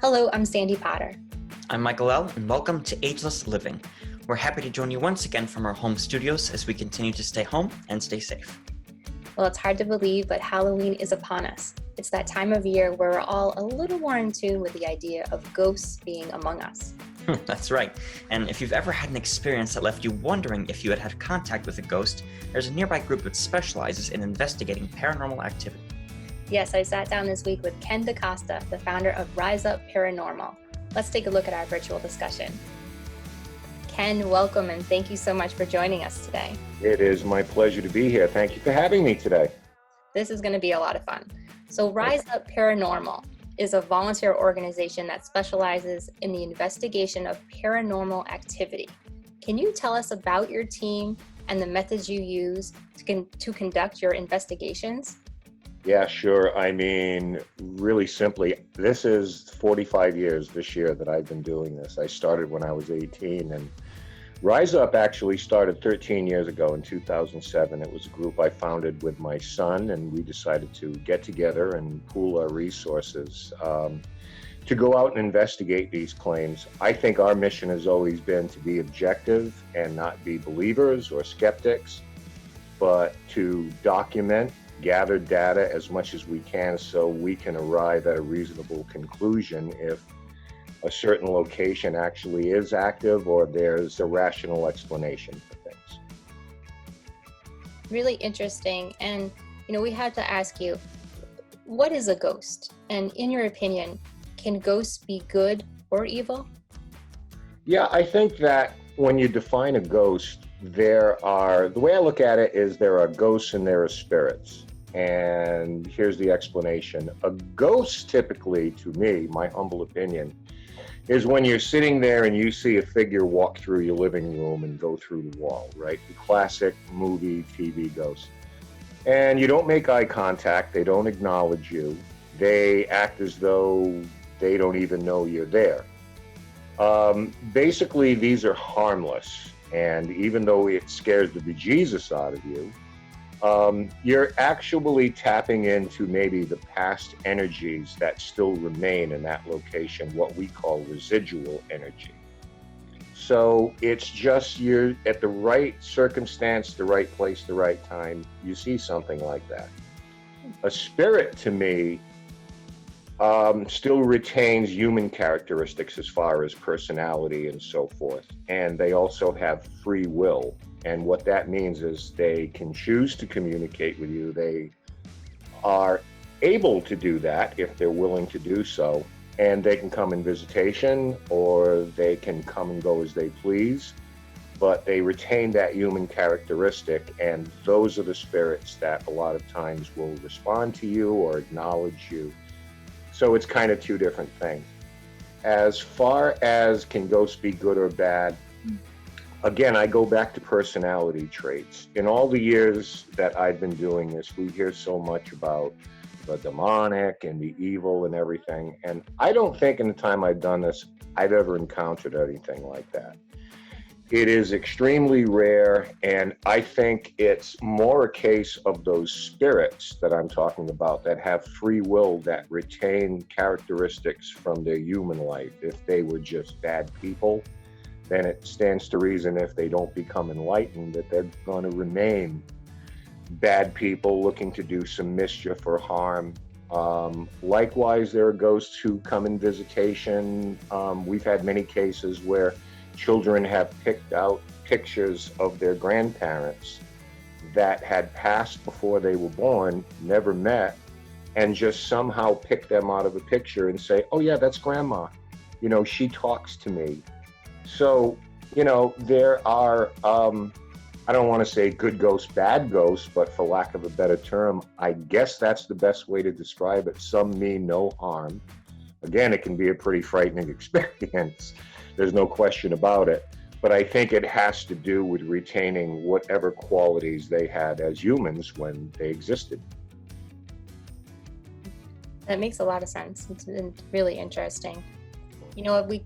Hello, I'm Sandy Potter. I'm Michael L., and welcome to Ageless Living. We're happy to join you once again from our home studios as we continue to stay home and stay safe. Well, it's hard to believe, but Halloween is upon us. It's that time of year where we're all a little more in tune with the idea of ghosts being among us. That's right. And if you've ever had an experience that left you wondering if you had had contact with a ghost, there's a nearby group that specializes in investigating paranormal activity. Yes, I sat down this week with Ken DeCosta, the founder of Rise UP Paranormal. Let's take a look at our virtual discussion. Ken, welcome, and thank you so much for joining us today. It is my pleasure to be here. Thank you for having me today. This is going to be a lot of fun. So Rise Up Paranormal is a volunteer organization that specializes in the investigation of paranormal activity. Can you tell us about your team and the methods you use to conduct your investigations? Yeah, sure. I mean, really simply, this is 45 years this year that I've been doing this. I started when I was 18, and Rise Up actually started 13 years ago in 2007. It was a group I founded with my son, and we decided to get together and pool our resources to go out and investigate these claims. I think our mission has always been to be objective and not be believers or skeptics, but to document, gather data as much as we can so we can arrive at a reasonable conclusion if a certain location actually is active or there's a rational explanation for things. Really interesting. And, we had to ask you, what is a ghost? And in your opinion, can ghosts be good or evil? Yeah, I think that when you define a ghost, the way I look at it is there are ghosts and there are spirits. And here's the explanation. A ghost typically, to me, my humble opinion, is when you're sitting there and you see a figure walk through your living room and go through the wall, right? The classic movie, TV ghost. And you don't make eye contact. They don't acknowledge you. They act as though they don't even know you're there. Basically, these are harmless. And even though it scares the bejesus out of you, you're actually tapping into maybe the past energies that still remain in that location, what we call residual energy. So it's just you're at the right circumstance, the right place, the right time, you see something like that. A spirit, to me, still retains human characteristics as far as personality and so forth. And they also have free will. And what that means is they can choose to communicate with you. They are able to do that if they're willing to do so. And they can come in visitation or they can come and go as they please. But they retain that human characteristic. And those are the spirits that a lot of times will respond to you or acknowledge you. So it's kind of two different things. As far as can ghosts be good or bad, again, I go back to personality traits. In all the years that I've been doing this, we hear so much about the demonic and the evil and everything. And I don't think in the time I've done this, I've ever encountered anything like that. It is extremely rare, and I think it's more a case of those spirits that I'm talking about that have free will, that retain characteristics from their human life. If they were just bad people, then it stands to reason if they don't become enlightened that they're going to remain bad people looking to do some mischief or harm. Likewise, there are ghosts who come in visitation. We've had many cases where children have picked out pictures of their grandparents that had passed before they were born, never met, and just somehow pick them out of a picture and say, oh yeah, that's grandma. She talks to me. So, there are, I don't want to say good ghosts, bad ghosts, but for lack of a better term, I guess that's the best way to describe it. Some mean no harm. Again, it can be a pretty frightening experience. There's no question about it. But I think it has to do with retaining whatever qualities they had as humans when they existed. That makes a lot of sense. It's been really interesting. We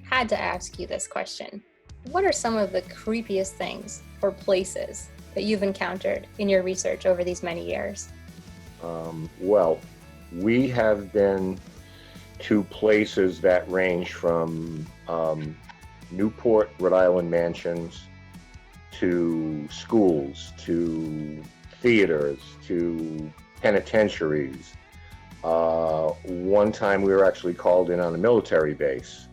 had to ask you this question. What are some of the creepiest things or places that you've encountered in your research over these many years? Well, we have been to places that range from Newport, Rhode Island mansions, to schools, to theaters, to penitentiaries. One time we were actually called in on a military base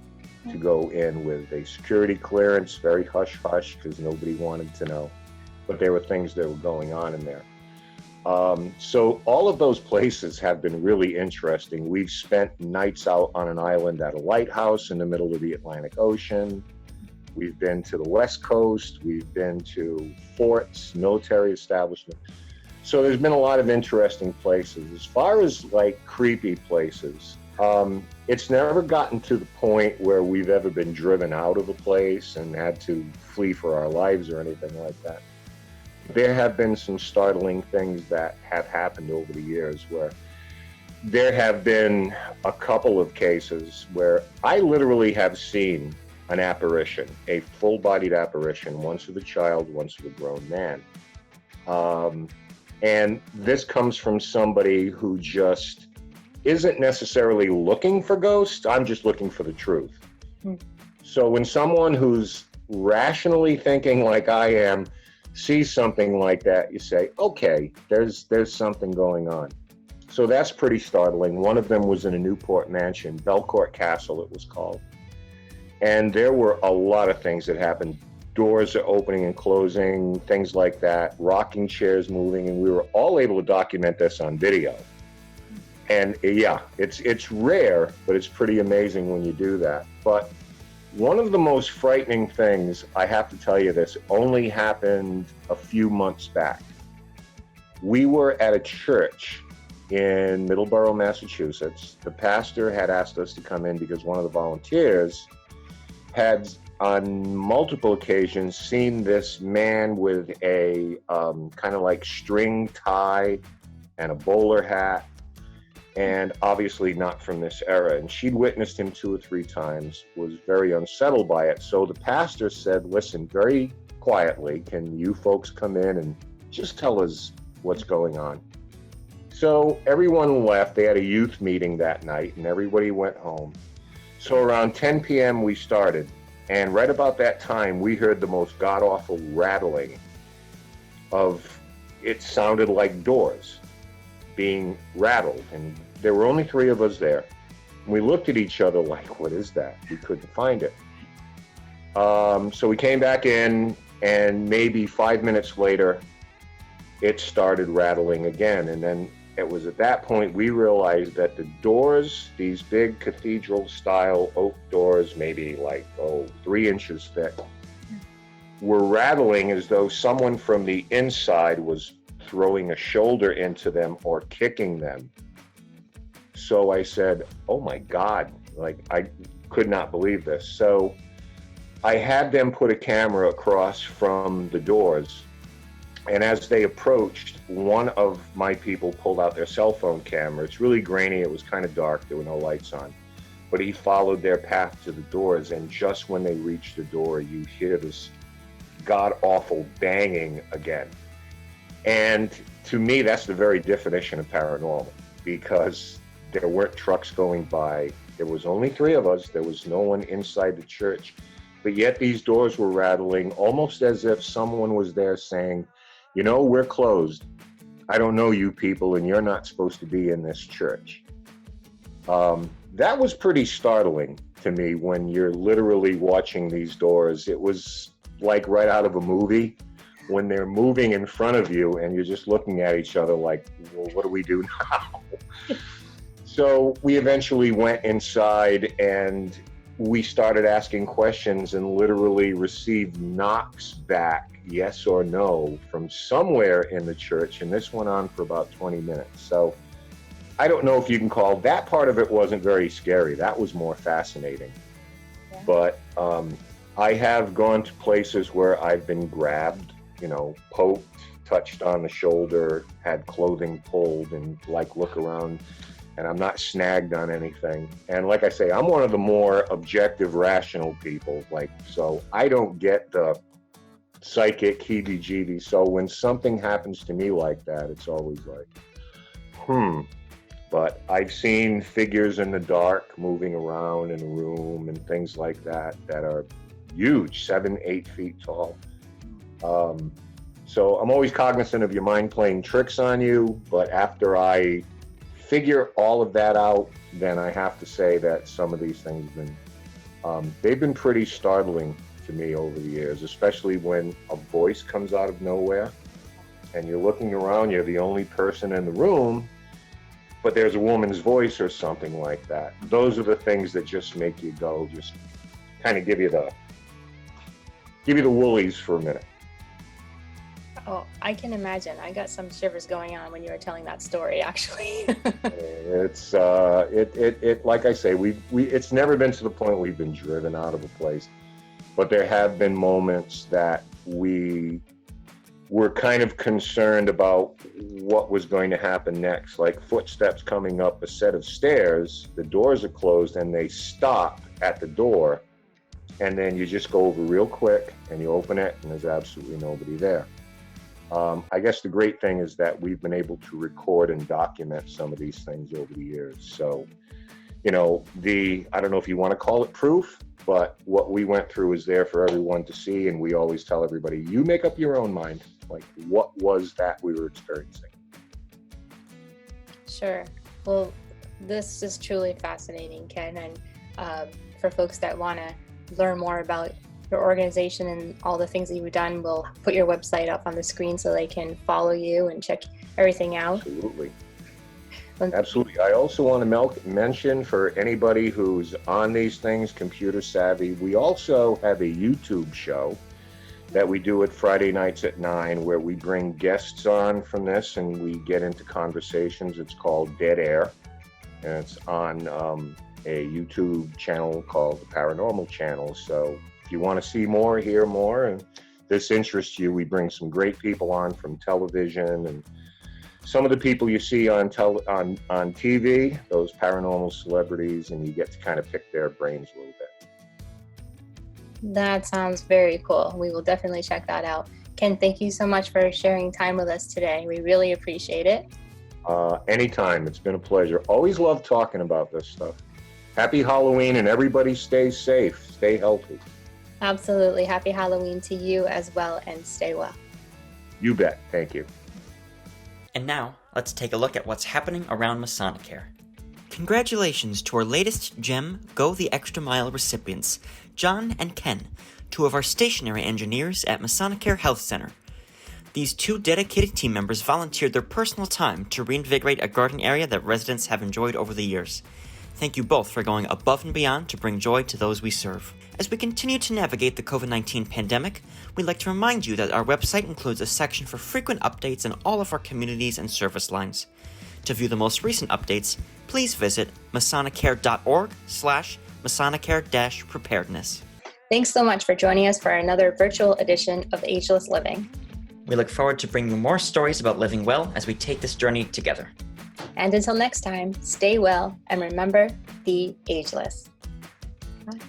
to go in with a security clearance, very hush-hush, because nobody wanted to know. But there were things that were going on in there. So all of those places have been really interesting. We've spent nights out on an island at a lighthouse in the middle of the Atlantic Ocean. We've been to the West Coast. We've been to forts, military establishments. So there's been a lot of interesting places. As far as like creepy places, it's never gotten to the point where we've ever been driven out of a place and had to flee for our lives or anything like that. There have been some startling things that have happened over the years where there have been a couple of cases where I literally have seen an apparition, a full-bodied apparition, once of a child, once of a grown man. And this comes from somebody who just isn't necessarily looking for ghosts. I'm just looking for the truth. So when someone who's rationally thinking like I am sees something like that, you say, okay, there's something going on. So that's pretty startling. One of them was in a Newport mansion, Belcourt Castle it was called. And there were a lot of things that happened. Doors are opening and closing, things like that, rocking chairs moving, and we were all able to document this on video. And yeah, it's rare, but it's pretty amazing when you do that. But one of the most frightening things, I have to tell you this, only happened a few months back. We were at a church in Middleborough, Massachusetts. The pastor had asked us to come in because one of the volunteers had on multiple occasions seen this man with a kind of like string tie and a bowler hat, and obviously not from this era. And she'd witnessed him 2 or 3 times, was very unsettled by it. So the pastor said, listen, very quietly, can you folks come in and just tell us what's going on? So everyone left. They had a youth meeting that night and everybody went home. So around 10 p.m. we started. And right about that time, we heard the most god-awful rattling of, it sounded like doors being rattled, and there were only 3 of us there. We looked at each other like, what is that? We couldn't find it. So we came back in, and maybe 5 minutes later, it started rattling again. And then it was at that point we realized that the doors, these big cathedral-style oak doors, maybe like, 3 inches thick, were rattling as though someone from the inside was throwing a shoulder into them or kicking them. So I said, oh my God, like I could not believe this. So I had them put a camera across from the doors, and as they approached, one of my people pulled out their cell phone camera. It's really grainy, it was kind of dark, there were no lights on. But he followed their path to the doors, and just when they reached the door, you hear this god-awful banging again. And to me, that's the very definition of paranormal, because there weren't trucks going by. There was only 3 of us. There was no one inside the church. But yet these doors were rattling almost as if someone was there saying, you know, we're closed. I don't know you people, and you're not supposed to be in this church. That was pretty startling to me when you're literally watching these doors. It was like right out of a movie, when they're moving in front of you and you're just looking at each other like, well, what do we do now? So we eventually went inside and we started asking questions and literally received knocks back, yes or no, from somewhere in the church. And this went on for about 20 minutes. So I don't know if you can call that part of it wasn't very scary. That was more fascinating. Yeah. But I have gone to places where I've been grabbed, you know, poked, touched on the shoulder, had clothing pulled, and like look around, and I'm not snagged on anything. And like I say, I'm one of the more objective, rational people. Like, so I don't get the psychic heebie-jeebies. So when something happens to me like that, it's always like, But I've seen figures in the dark moving around in a room and things like that are huge, 7-8 feet tall. So I'm always cognizant of your mind playing tricks on you, but after I figure all of that out, then I have to say that some of these things they've been pretty startling to me over the years, especially when a voice comes out of nowhere and you're looking around, you're the only person in the room, but there's a woman's voice or something like that. Those are the things that just make you go, just kind of give you the woolies for a minute. Oh, I can imagine. I got some shivers going on when you were telling that story, actually. It's like I say, it's never been to the point we've been driven out of a place, but there have been moments that we were kind of concerned about what was going to happen next, like footsteps coming up a set of stairs, the doors are closed and they stop at the door, and then you just go over real quick and you open it and there's absolutely nobody there. I guess the great thing is that we've been able to record and document some of these things over the years. So, I don't know if you want to call it proof, but what we went through is there for everyone to see. And we always tell everybody, you make up your own mind. Like, what was that we were experiencing? Sure. Well, this is truly fascinating, Ken. And for folks that want to learn more about your organization and all the things that you've done, we'll put your website up on the screen so they can follow you and check everything out. Absolutely. I also want to mention, for anybody who's on these things, computer savvy, we also have a YouTube show that we do at Friday nights at 9, where we bring guests on from this and we get into conversations. It's called Dead Air, and it's on a YouTube channel called the Paranormal Channel. So if you want to see more, hear more, and this interests you, we bring some great people on from television, and some of the people you see on TV, those paranormal celebrities, and you get to kind of pick their brains a little bit. That sounds very cool. We will definitely check that out. Ken, thank you so much for sharing time with us today. We really appreciate it. Anytime. It's been a pleasure. Always love talking about this stuff. Happy Halloween, and everybody stay safe. Stay healthy. Absolutely. Happy Halloween to you as well, and stay well. You bet. Thank you. And now, let's take a look at what's happening around Masonicare. Congratulations to our latest GEM Go the Extra Mile recipients, John and Ken, two of our stationary engineers at Masonicare Health Center. These two dedicated team members volunteered their personal time to reinvigorate a garden area that residents have enjoyed over the years. Thank you both for going above and beyond to bring joy to those we serve. As we continue to navigate the COVID-19 pandemic, we'd like to remind you that our website includes a section for frequent updates in all of our communities and service lines. To view the most recent updates, please visit masonicare.org/Masonicare-preparedness. Thanks so much for joining us for another virtual edition of Ageless Living. We look forward to bringing you more stories about living well as we take this journey together. And until next time, stay well and remember, be ageless. Bye.